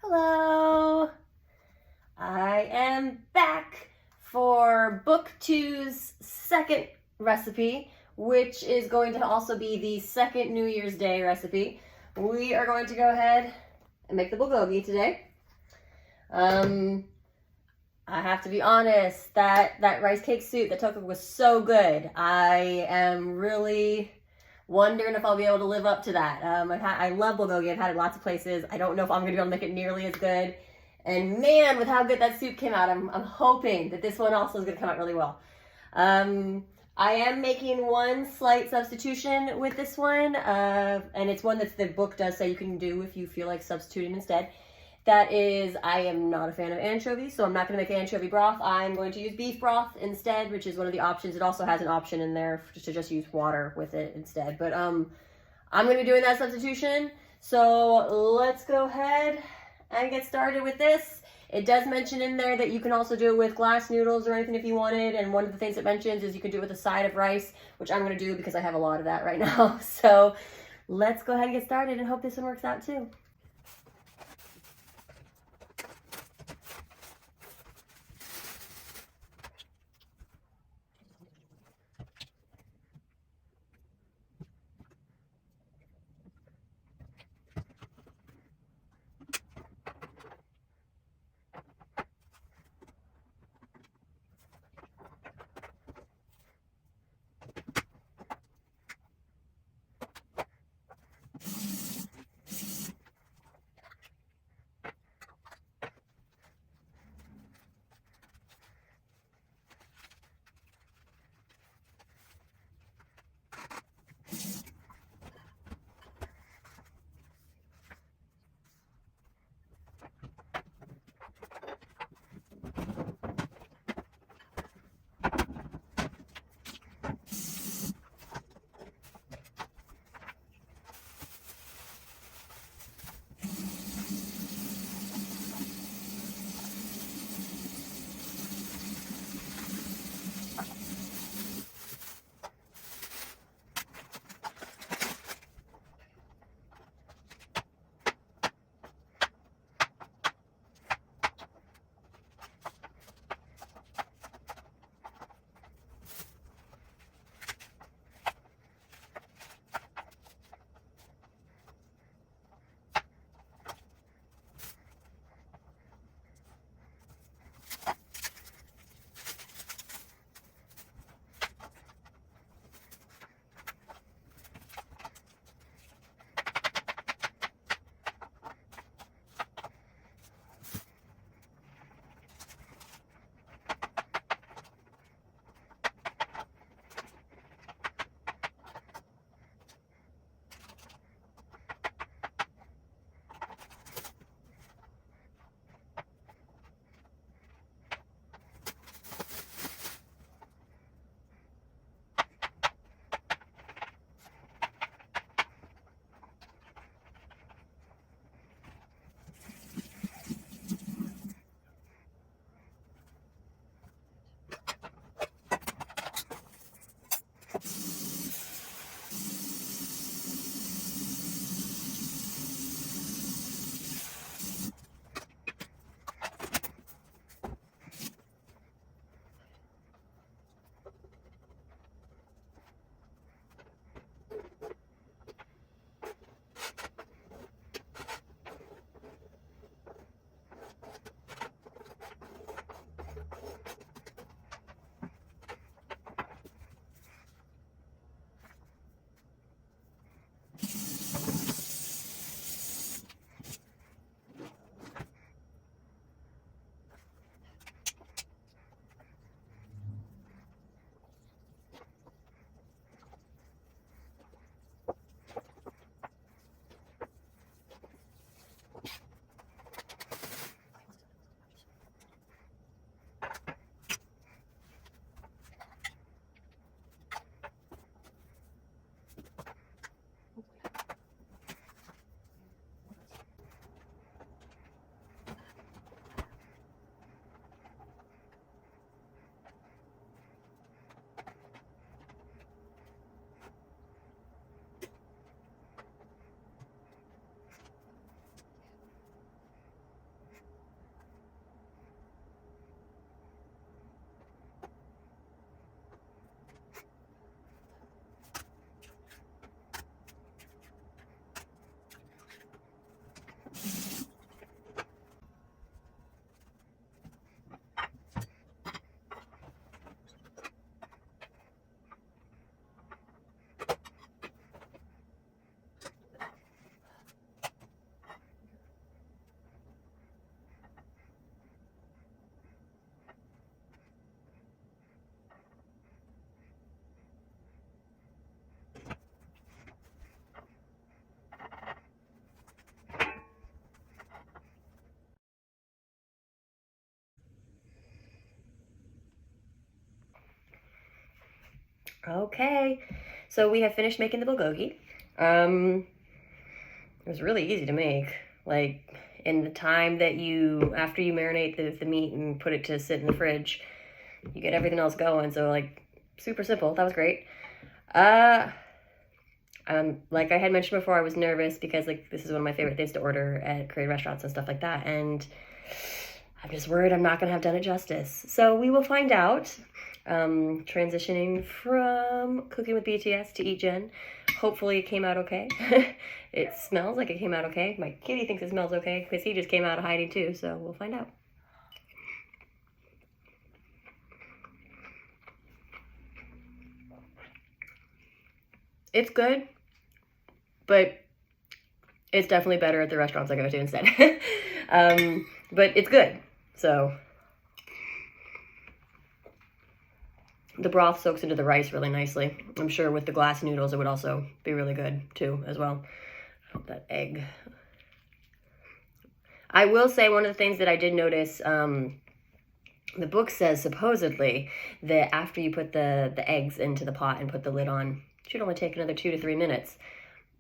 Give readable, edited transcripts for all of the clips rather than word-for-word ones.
Hello! I am back for book two's second recipe, which is going to also be the second New Year's Day recipe. We are going to go ahead and make the bulgogi today. I have to be honest, that rice cake soup that took was so good. I am really wondering if I'll be able to live up to that. I love bulgogi. I've had it lots of places. I don't know if I'm going to be able to make it nearly as good. And man, with how good that soup came out, I'm hoping that this one also is going to come out really well. I am making one slight substitution with this one, and it's one that the book does say you can do if you feel like substituting instead. That is, I am not a fan of anchovies, so I'm not going to make anchovy broth. I'm going to use beef broth instead, which is one of the options. It also has an option in there to just use water with it instead. But I'm going to be doing that substitution. So let's go ahead and get started with this. It does mention in there that you can also do it with glass noodles or anything if you wanted. And one of the things it mentions is you can do it with a side of rice, which I'm going to do because I have a lot of that right now. So let's go ahead and get started and hope this one works out too. Okay, so we have finished making the bulgogi. It was really easy to make. Like, in the time that after you marinate the meat and put it to sit in the fridge, you get everything else going. So, like, super simple. That was great. Like I had mentioned before, I was nervous because, like, this is one of my favorite things to order at Korean restaurants and stuff like that. And I'm just worried I'm not going to have done it justice. So we will find out. Transitioning from cooking with BTS to EatJen. Hopefully it came out okay. It smells like it came out okay. My kitty thinks it smells okay because he just came out of hiding too, so we'll find out. It's good, but it's definitely better at the restaurants I go to instead. But it's good, so. The broth soaks into the rice really nicely. I'm sure with the glass noodles, it would also be really good too, as well. That egg. I will say one of the things that I did notice, the book says supposedly that after you put the eggs into the pot and put the lid on, it should only take another 2 to 3 minutes.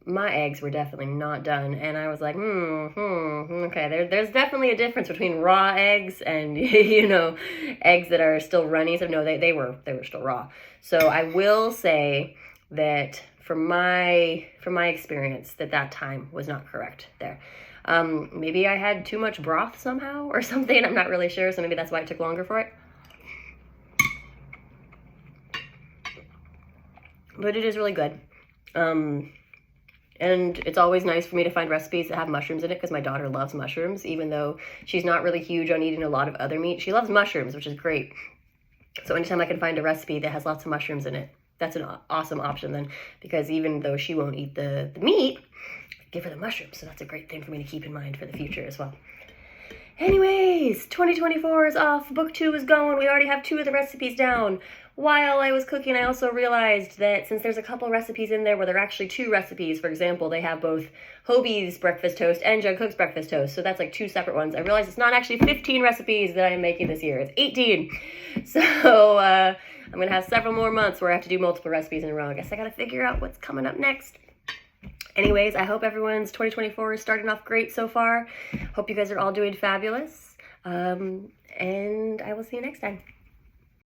My eggs were definitely not done, and I was like, okay, there's definitely a difference between raw eggs and, you know, eggs that are still runny. So no, they were still raw. So I will say that from my experience, that time was not correct there. Maybe I had too much broth somehow or something. I'm not really sure, so maybe that's why it took longer for it. But it is really good. And it's always nice for me to find recipes that have mushrooms in it because my daughter loves mushrooms, even though she's not really huge on eating a lot of other meat. She loves mushrooms, which is great. So anytime I can find a recipe that has lots of mushrooms in it, that's an awesome option then, because even though she won't eat the meat, give her the mushrooms. So that's a great thing for me to keep in mind for the future as well. Anyways, 2024 is off. Book 2 is going. We already have 2 of the recipes down. While I was cooking, I also realized that since there's a couple recipes in there where there are actually 2 recipes, for example, they have both Hobie's breakfast toast and Jungkook's breakfast toast, so that's like 2 separate ones. I realized it's not actually 15 recipes that I'm making this year. It's 18. So I'm going to have several more months where I have to do multiple recipes in a row. I guess I got to figure out what's coming up next. Anyways, I hope everyone's 2024 is starting off great so far. Hope you guys are all doing fabulous. And I will see you next time.